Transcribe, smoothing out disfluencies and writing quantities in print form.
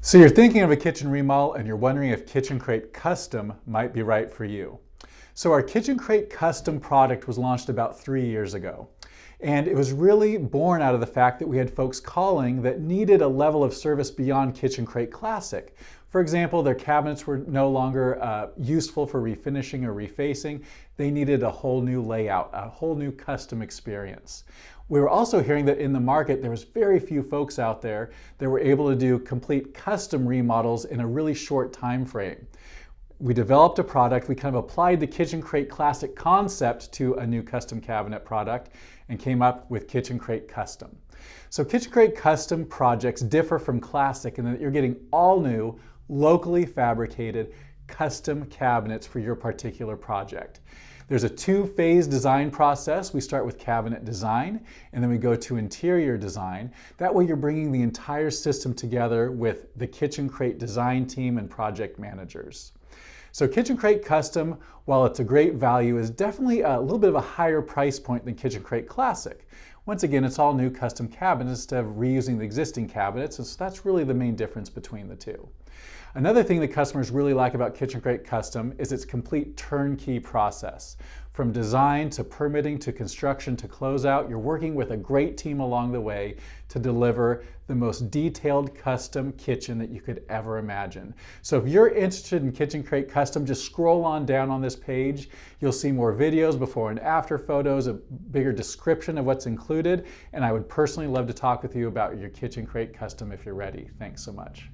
So you're thinking of a kitchen remodel and you're wondering if kitchenCRATE Custom might be right for you. So our kitchenCRATE Custom product was launched about 3 years ago. And it was really born out of the fact that we had folks calling that needed a level of service beyond kitchenCRATE Classic. For example, their cabinets were no longer useful for refinishing or refacing. They needed a whole new layout, a whole new custom experience. We were also hearing that in the market, there was very few folks out there that were able to do complete custom remodels in a really short time frame. We developed a product, we kind of applied the kitchenCRATE Classic concept to a new custom cabinet product and came up with kitchenCRATE Custom. So kitchenCRATE Custom projects differ from Classic in that you're getting all new, locally fabricated, custom cabinets for your particular project. There's a two-phase design process. We start with cabinet design, and then we go to interior design. That way you're bringing the entire system together with the kitchenCRATE design team and project managers. So kitchenCRATE Custom, while it's a great value, is definitely a little bit of a higher price point than kitchenCRATE Classic. Once again, it's all new custom cabinets instead of reusing the existing cabinets, and so that's really the main difference between the two. Another thing that customers really like about kitchenCRATE Custom is its complete turnkey process. From design to permitting to construction to closeout, you're working with a great team along the way to deliver the most detailed custom kitchen that you could ever imagine. So if you're interested in kitchenCRATE Custom, just scroll on down on this page. You'll see more videos, before and after photos, a bigger description of what's included, and I would personally love to talk with you about your kitchenCRATE Custom if you're ready. Thanks so much.